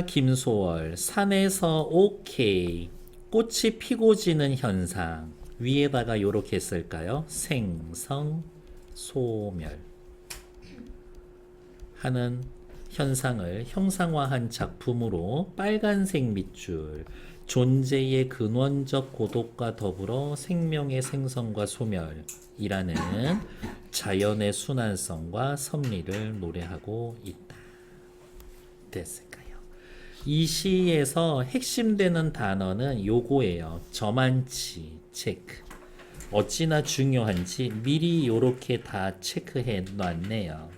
김소월 산에서 오케이 꽃이 피고 지는 현상 위에다가 요렇게 쓸까요? 생성 소멸 하는 현상을 형상화한 작품으로 빨간색 밑줄 존재의 근원적 고독과 더불어 생명의 생성과 소멸이라는 자연의 순환성과 섭리를 노래하고 있다. 됐을까요? 이 시에서 핵심되는 단어는 요거예요. 저만치 체크. 어찌나 중요한지 미리 요렇게 다 체크해 놨네요.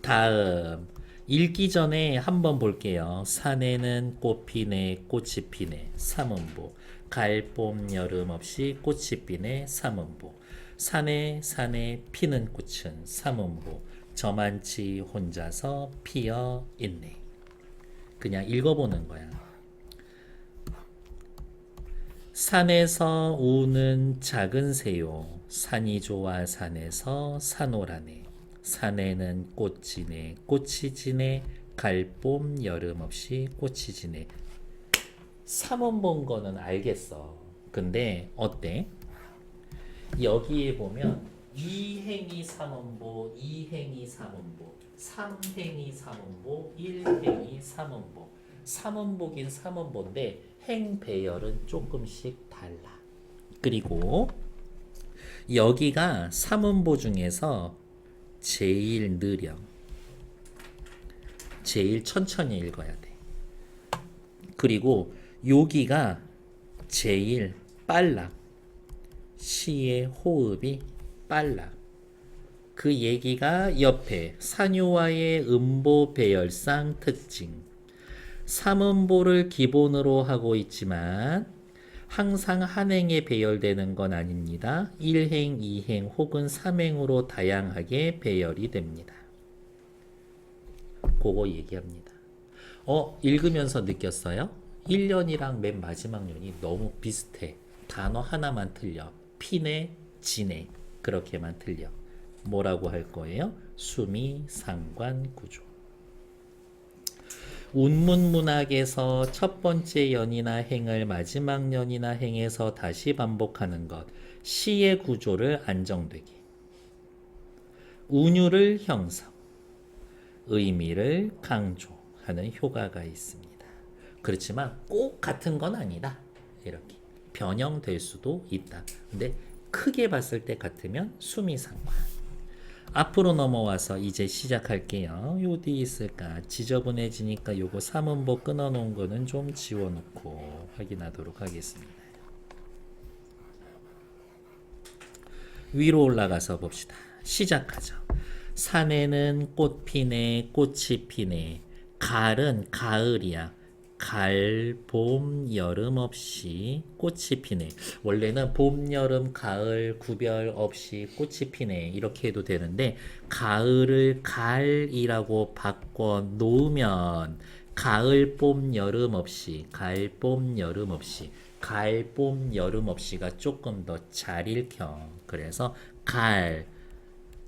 다음 읽기 전에 한번 볼게요. 산에는 꽃 피네 꽃이 피네 삼음보 가을 봄 여름 없이 꽃이 피네 삼음보 산에 피는 꽃은 삼음보 저만치 혼자서 피어 있네. 그냥 읽어보는 거야. 산에서 우는 작은 새요 산이 좋아 산에서 산오라네 산에는 꽃이 지네 꽃이 지네 갈봄 여름 없이 꽃이 지네. 삼원 본 거는 알겠어. 근데 어때? 여기에 보면 이행이 삼원보, 이행이 삼원보, 삼행이 삼원보, 일행이 삼원보. 삼원보긴 삼원보인데 행 배열은 조금씩 달라. 그리고 여기가 삼원보 중에서 제일 느려. 제일 천천히 읽어야 돼. 그리고 여기가 제일 빨라. 시의 호흡이 빨라. 그 얘기가 옆에 산유화의 음보 배열상 특징. 삼음보를 기본으로 하고 있지만 항상 한 행에 배열되는 건 아닙니다. 1행, 2행 혹은 3행으로 다양하게 배열이 됩니다. 그거 얘기합니다. 읽으면서 느꼈어요? 1년이랑 맨 마지막 년이 너무 비슷해. 단어 하나만 틀려. 피네, 지네. 그렇게만 틀려. 뭐라고 할 거예요? 수미, 상관, 구조. 운문문학에서 첫 번째 연이나 행을 마지막 연이나 행에서 다시 반복하는 것. 시의 구조를 안정되게. 운율을 형성. 의미를 강조하는 효과가 있습니다. 그렇지만 꼭 같은 건 아니다. 이렇게 변형될 수도 있다. 근데 크게 봤을 때 같으면 수미상관. 앞으로 넘어와서 이제 시작할게요. 어디 있을까? 지저분해지니까 요거 삼음보 끊어놓은 거는 좀 지워놓고 확인하도록 하겠습니다. 위로 올라가서 봅시다. 시작하죠. 산에는 꽃 피네 꽃이 피네 가을은 가을이야. 가을, 봄, 여름 없이 꽃이 피네. 원래는 봄, 여름, 가을 구별 없이 꽃이 피네 이렇게 해도 되는데 가을을 가을이라고 바꿔 놓으면 가을, 봄, 여름 없이 가을, 봄, 여름 없이 가을, 봄, 여름 없이가 조금 더 잘 읽혀. 그래서 가을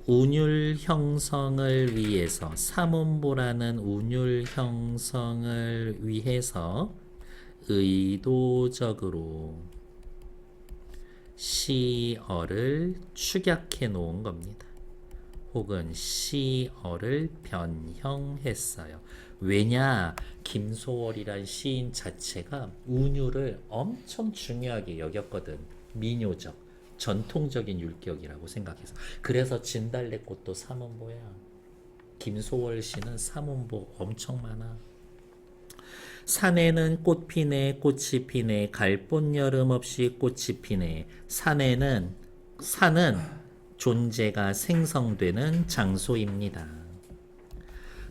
운율 형성을 위해서 삼음보라는 운율 형성을 위해서 의도적으로 시어를 축약해 놓은 겁니다. 혹은 시어를 변형했어요. 왜냐? 김소월이란 시인 자체가 운율을 엄청 중요하게 여겼거든. 민요적. 전통적인 율격이라고 생각해서. 그래서 진달래꽃도 삼음보야. 김소월 씨는 삼음보 엄청 많아. 산에는 꽃 피네 꽃이 피네 갈본 여름 없이 꽃이 피네. 산은 존재가 생성되는 장소입니다.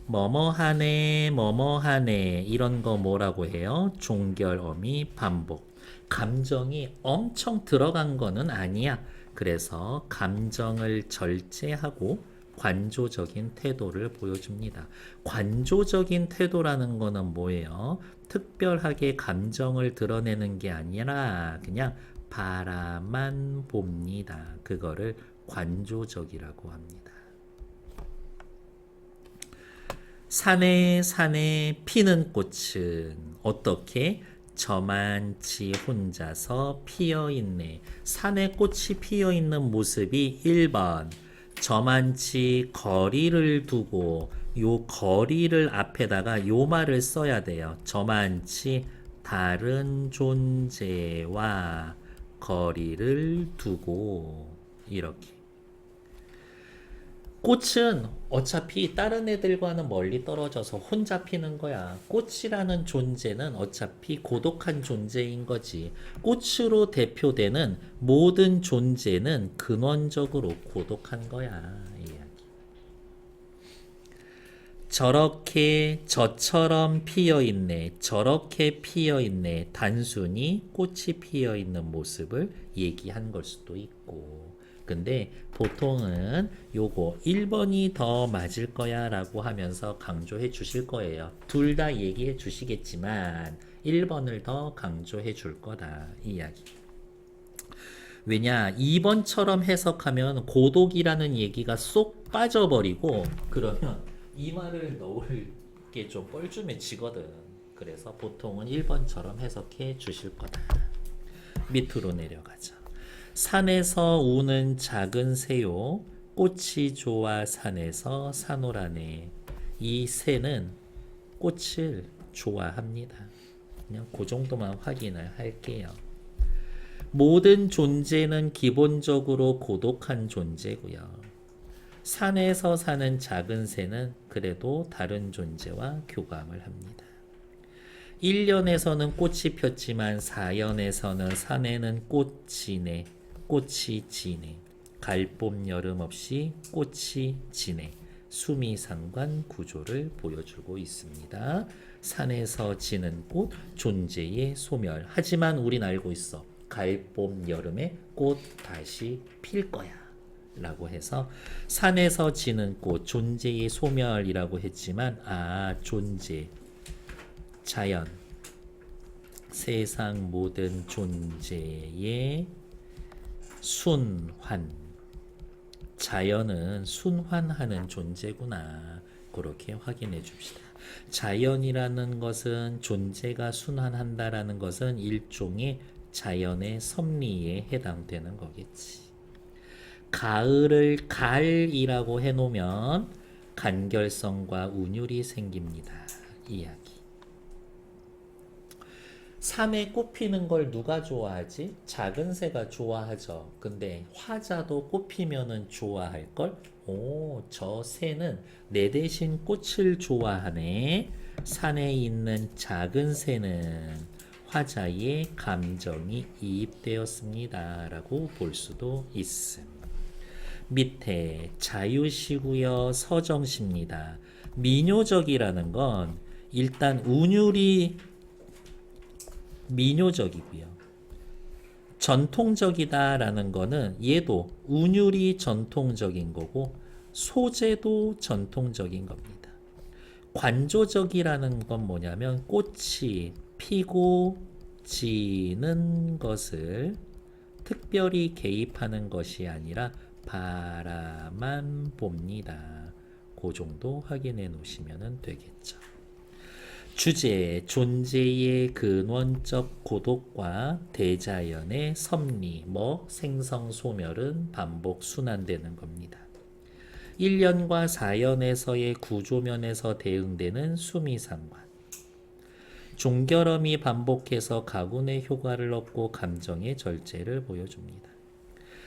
뭐뭐하네 뭐뭐하네 이런 거 뭐라고 해요? 종결어미 반복. 감정이 엄청 들어간 거는 아니야. 그래서 감정을 절제하고 관조적인 태도를 보여줍니다. 관조적인 태도라는 거는 뭐예요? 특별하게 감정을 드러내는 게 아니라 그냥 바라만 봅니다. 그거를 관조적이라고 합니다. 산에 산에 피는 꽃은 어떻게 저만치 혼자서 피어있네. 산에 꽃이 피어있는 모습이 1번 저만치 거리를 두고 요 거리를 앞에다가 요 말을 써야 돼요. 저만치 다른 존재와 거리를 두고 이렇게. 꽃은 어차피 다른 애들과는 멀리 떨어져서 혼자 피는 거야. 꽃이라는 존재는 어차피 고독한 존재인 거지. 꽃으로 대표되는 모든 존재는 근원적으로 고독한 거야. 이 이야기. 저렇게 저처럼 피어 있네. 저렇게 피어 있네. 단순히 꽃이 피어 있는 모습을 얘기한 걸 수도 있고. 근데 보통은 요거 1번이 더 맞을 거야 라고 하면서 강조해 주실 거예요. 둘 다 얘기해 주시겠지만 1번을 더 강조해 줄 거다 이 이야기. 왜냐 2번처럼 해석하면 고독이라는 얘기가 쏙 빠져버리고 그러면 이 말을 넣을 게 좀 뻘쭘해지거든. 그래서 보통은 1번처럼 해석해 주실 거다. 밑으로 내려가자. 산에서 우는 작은 새요 꽃이 좋아 산에서 사노라네. 이 새는 꽃을 좋아합니다. 그냥 그 정도만 확인을 할게요. 모든 존재는 기본적으로 고독한 존재고요. 산에서 사는 작은 새는 그래도 다른 존재와 교감을 합니다. 1년에서는 꽃이 폈지만 4년에서는 산에는 꽃이 지네. 갈봄 여름 없이 꽃이 지네. 수미상관 구조를 보여주고 있습니다. 산에서 지는 꽃, 존재의 소멸. 하지만 우린 알고 있어. 갈봄 여름에 꽃 다시 필 거야. 라고 해서 산에서 지는 꽃, 존재의 소멸이라고 했지만 존재, 자연, 세상 모든 존재의 순환. 자연은 순환하는 존재구나. 그렇게 확인해 줍시다. 자연이라는 것은 존재가 순환한다라는 것은 일종의 자연의 섭리에 해당되는 거겠지. 가을을 갈이라고 해놓으면 간결성과 운율이 생깁니다. 이야기. 산에 꽃 피는 걸 누가 좋아하지? 작은 새가 좋아하죠. 근데 화자도 꽃 피면은 좋아할걸? 오, 저 새는 내 대신 꽃을 좋아하네. 산에 있는 작은 새는 화자의 감정이 이입되었습니다. 라고 볼 수도 있음. 밑에 자유시고요, 서정시입니다. 민요적이라는 건 일단 운율이 민요적이고요. 전통적이다라는 거는 얘도 운율이 전통적인 거고 소재도 전통적인 겁니다. 관조적이라는 건 뭐냐면 꽃이 피고 지는 것을 특별히 개입하는 것이 아니라 바라만 봅니다. 그 정도 확인해 놓으시면 되겠죠. 주제, 존재의 근원적 고독과 대자연의 섭리, 생성소멸은 반복 순환되는 겁니다. 1년과 4년에서의 구조면에서 대응되는 수미상관. 종결음이 반복해서 가군의 효과를 얻고 감정의 절제를 보여줍니다.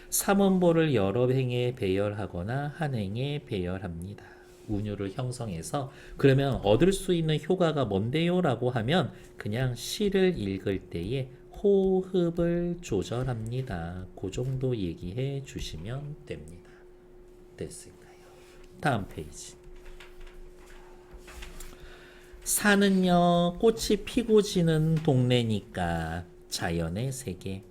삼음보를 여러 행에 배열하거나 한 행에 배열합니다. 운율을 형성해서 그러면 얻을 수 있는 효과가 뭔데요? 라고 하면 그냥 시를 읽을 때에 호흡을 조절합니다. 그 정도 얘기해 주시면 됩니다. 됐을까요? 다음 페이지. 산은요 꽃이 피고 지는 동네니까 자연의 세계.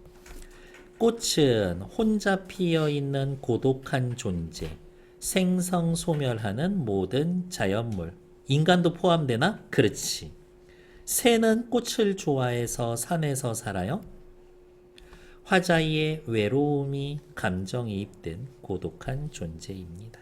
꽃은 혼자 피어있는 고독한 존재, 생성소멸하는 모든 자연물. 인간도 포함되나? 그렇지. 새는 꽃을 좋아해서 산에서 살아요. 화자의 외로움이 감정이입된 고독한 존재입니다.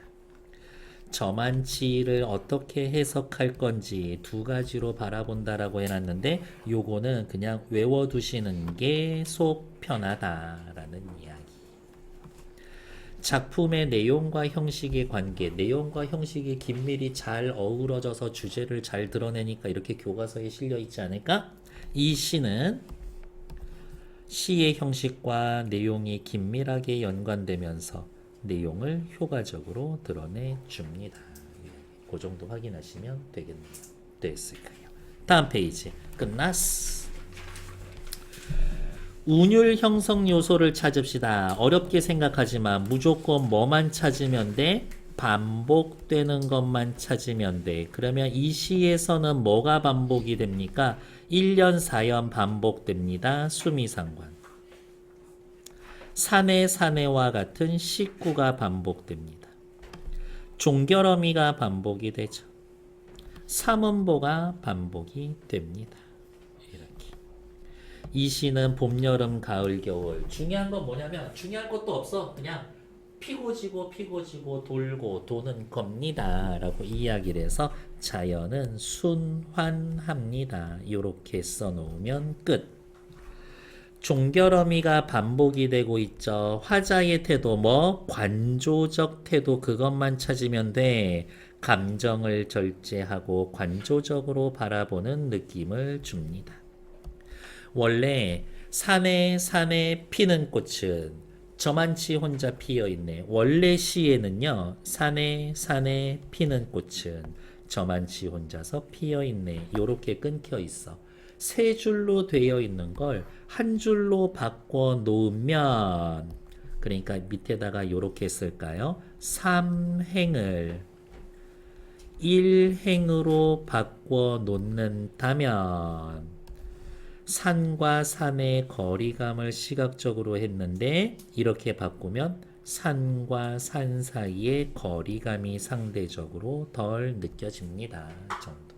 저만치를 어떻게 해석할 건지 두 가지로 바라본다라고 해놨는데 요거는 그냥 외워두시는 게 속 편하다라는 이야기. 작품의 내용과 형식의 관계, 내용과 형식이 긴밀히 잘 어우러져서 주제를 잘 드러내니까 이렇게 교과서에 실려 있지 않을까? 이 시는 시의 형식과 내용이 긴밀하게 연관되면서 내용을 효과적으로 드러내 줍니다. 그 정도 확인하시면 되겠네요. 됐을까요? 다음 페이지 끝났어. 운율 형성 요소를 찾읍시다. 어렵게 생각하지만 무조건 뭐만 찾으면 돼? 반복되는 것만 찾으면 돼. 그러면 이 시에서는 뭐가 반복이 됩니까? 1년 4연 반복됩니다. 수미상관. 사내 사내와 같은 식구가 반복됩니다. 종결어미가 반복이 되죠. 삼음보가 반복이 됩니다. 이렇게. 이 시는 봄, 여름, 가을, 겨울. 중요한 건 뭐냐면 중요한 것도 없어. 그냥 피고 지고 돌고 도는 겁니다. 라고 이야기를 해서 자연은 순환합니다. 이렇게 써놓으면 끝. 종결어미가 반복이 되고 있죠. 화자의 태도 뭐 관조적 태도 그것만 찾으면 돼. 감정을 절제하고 관조적으로 바라보는 느낌을 줍니다. 원래 산에 피는 꽃은 저만치 혼자 피어있네. 원래 시에는요. 산에 피는 꽃은 저만치 혼자서 피어있네. 요렇게 끊겨 있어. 세 줄로 되어 있는 걸 한 줄로 바꿔 놓으면 그러니까 밑에다가 요렇게 쓸까요? 3행을 1행으로 바꿔 놓는다면 산과 산의 거리감을 시각적으로 했는데 이렇게 바꾸면 산과 산 사이의 거리감이 상대적으로 덜 느껴집니다. 정도.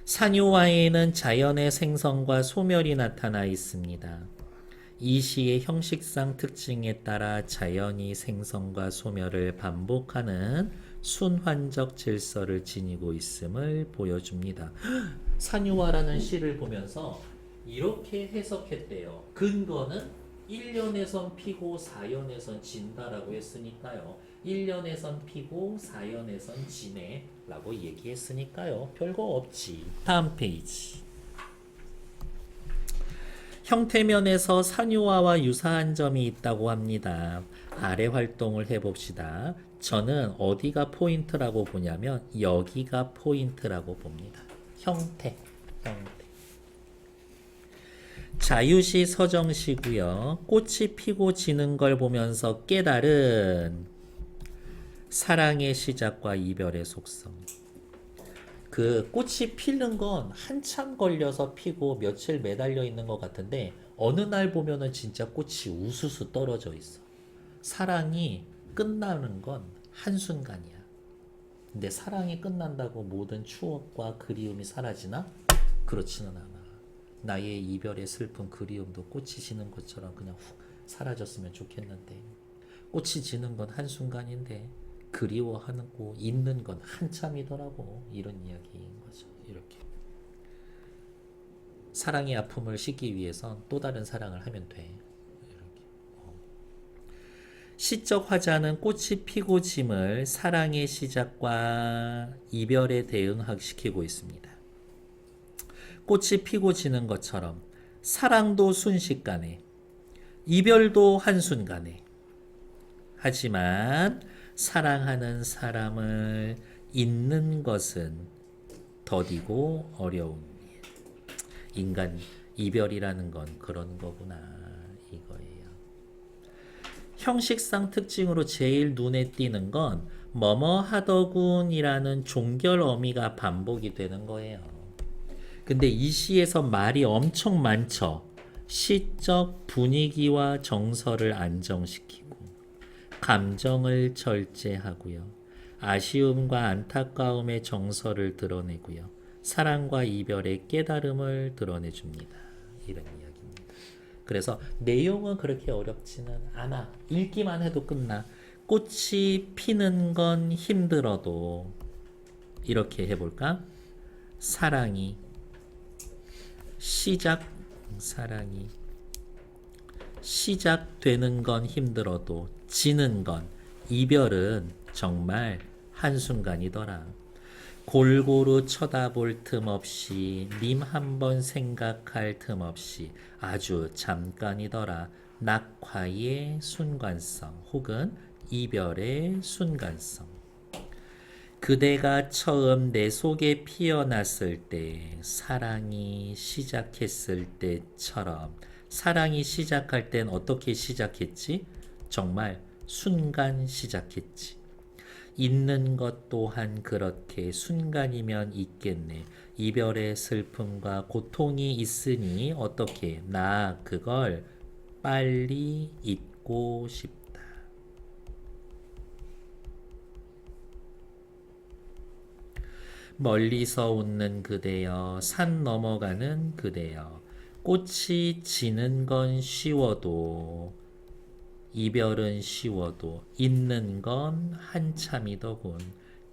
산유화에는 자연의 생성과 소멸이 나타나 있습니다. 이 시의 형식상 특징에 따라 자연이 생성과 소멸을 반복하는 순환적 질서를 지니고 있음을 보여줍니다. 산유화라는 시를 보면서 이렇게 해석했대요. 근거는 1년에선 피고 4년에선 진다라고 했으니까요. 1년에선 피고 4년에선 지네 라고 얘기했으니까요. 별거 없지. 다음 페이지. 형태면에서 산유화와 유사한 점이 있다고 합니다. 아래 활동을 해봅시다. 저는 어디가 포인트라고 보냐면 여기가 포인트라고 봅니다. 형태. 자유시 서정시고요. 꽃이 피고 지는 걸 보면서 깨달은 사랑의 시작과 이별의 속성. 그 꽃이 피는 건 한참 걸려서 피고 며칠 매달려 있는 것 같은데 어느 날 보면은 진짜 꽃이 우수수 떨어져 있어. 사랑이 끝나는 건 한순간이야. 근데 사랑이 끝난다고 모든 추억과 그리움이 사라지나? 그렇지는 않아. 나의 이별의 슬픈 그리움도 꽃이 지는 것처럼 그냥 훅 사라졌으면 좋겠는데 꽃이 지는 건 한순간인데 그리워하고 있는 건 한참이더라고. 이런 이야기인 거죠. 이렇게 사랑의 아픔을 씻기 위해선 또 다른 사랑을 하면 돼. 이렇게. 시적 화자는 꽃이 피고 짐을 사랑의 시작과 이별에 대응시키고 있습니다. 꽃이 피고 지는 것처럼 사랑도 순식간에 이별도 한순간에 하지만 사랑하는 사람을 잊는 것은 더디고 어려운 일. 인간 이별이라는 건 그런 거구나 이거예요. 형식상 특징으로 제일 눈에 띄는 건 뭐뭐 하더군이라는 종결 어미가 반복이 되는 거예요. 근데 이 시에서 말이 엄청 많죠. 시적 분위기와 정서를 안정시키고 감정을 절제하고요. 아쉬움과 안타까움의 정서를 드러내고요. 사랑과 이별의 깨달음을 드러내줍니다. 이런 이야기입니다. 그래서 내용은 그렇게 어렵지는 않아. 읽기만 해도 끝나. 꽃이 피는 건 힘들어도 이렇게 해볼까? 사랑이 시작되는 건 힘들어도 지는 건 이별은 정말 한순간이더라. 골고루 쳐다볼 틈 없이 님 한 번 생각할 틈 없이 아주 잠깐이더라. 낙화의 순간성 혹은 이별의 순간성. 그대가 처음 내 속에 피어났을 때 사랑이 시작했을 때처럼 사랑이 시작할 땐 어떻게 시작했지? 정말 순간 시작했지. 있는 것 또한 그렇게 순간이면 있겠네. 이별의 슬픔과 고통이 있으니 어떻게 나 그걸 빨리 잊고 싶다. 멀리서 웃는 그대여 산 넘어가는 그대여 꽃이 지는 건 쉬워도 이별은 쉬워도 있는 건 한참이더군.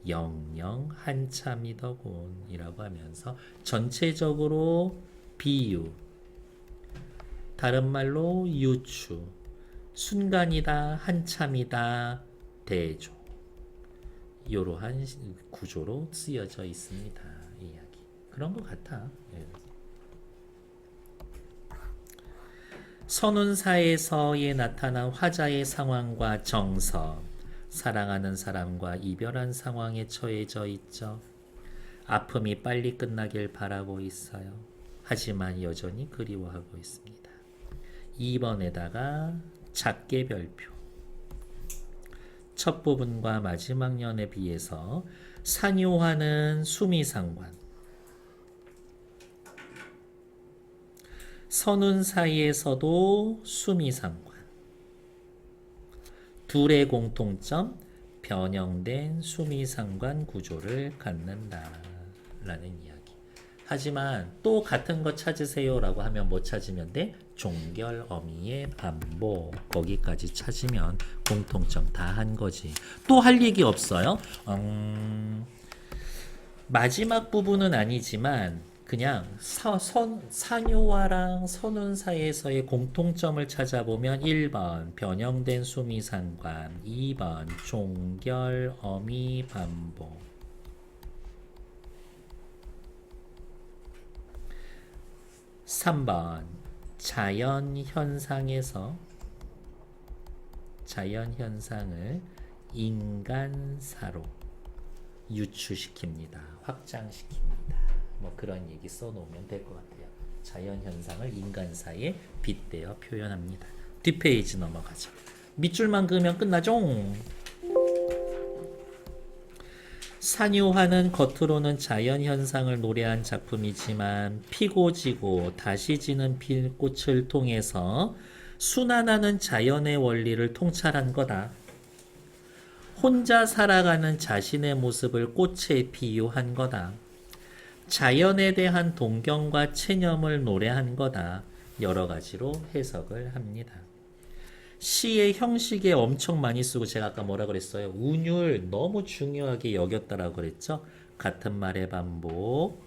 영영 한참이더군 이라고 하면서 전체적으로 비유, 다른 말로 유추, 순간이다, 한참이다, 대조 이러한 구조로 쓰여져 있습니다. 이 이야기 그런 것 같아. 예. 선운사에서에 나타난 화자의 상황과 정서, 사랑하는 사람과 이별한 상황에 처해져 있죠. 아픔이 빨리 끝나길 바라고 있어요. 하지만 여전히 그리워하고 있습니다. 2번에다가 작게 별표. 첫 부분과 마지막 년에 비해서 산요화는 수미상관, 선운 사이에서도 수미상관. 둘의 공통점, 변형된 수미상관 구조를 갖는다 라는 이야기. 하지만 또 같은 거 찾으세요 라고 하면 뭐 찾으면 돼? 종결 어미의 반복. 거기까지 찾으면 공통점 다 한 거지. 또 할 얘기 없어요? 마지막 부분은 아니지만 그냥 산요화랑 선운 사이에서의 공통점을 찾아보면 1번 변형된 수미상관, 2번 종결 어미 반복, 3번 자연현상에서 자연현상을 인간사로 유추시킵니다. 확장시킵니다. 뭐 그런 얘기 써놓으면 될 것 같아요. 자연현상을 인간사에 빗대어 표현합니다. 뒷페이지 넘어가죠. 밑줄만 그으면 끝나죠. 산요화는 겉으로는 자연현상을 노래한 작품이지만 피고 지고 다시 지는 빛꽃을 통해서 순환하는 자연의 원리를 통찰한 거다. 혼자 살아가는 자신의 모습을 꽃에 비유한 거다. 자연에 대한 동경과 체념을 노래한 거다. 여러 가지로 해석을 합니다. 시의 형식에 엄청 많이 쓰고 제가 아까 뭐라 그랬어요? 운율 너무 중요하게 여겼다라고 그랬죠? 같은 말의 반복,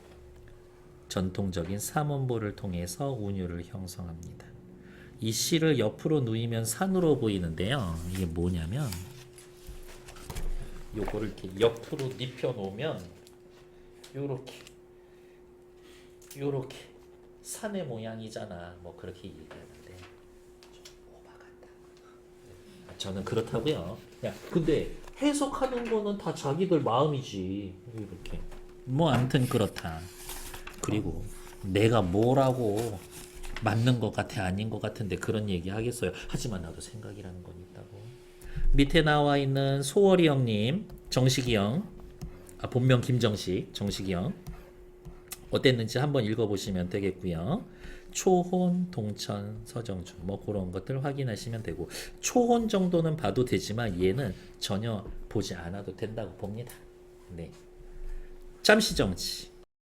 전통적인 삼원보를 통해서 운율을 형성합니다. 이 시를 옆으로 누이면 산으로 보이는데요. 이게 뭐냐면 요거를 이렇게 옆으로 눕혀 놓으면 요렇게 산의 모양이잖아. 뭐 그렇게 얘기하는데 좀 오바 같다. 저는 그렇다고요. 야, 근데 해석하는 거는 다 자기들 마음이지. 이렇게. 뭐 아무튼 그렇다. 그리고 내가 뭐라고 맞는 것 같아 아닌 것 같은데 그런 얘기 하겠어요. 하지만 나도 생각이라는 건 있다고. 밑에 나와 있는 소월이 형님, 정식이 형, 본명 김정식, 정식이 형 어땠는지 한번 읽어보시면 되겠고요. 초혼, 동천, 서정준 뭐 그런 것들 확인하시면 되고 초혼 정도는 봐도 되지만 얘는 전혀 보지 않아도 된다고 봅니다. 네, 잠시 정치.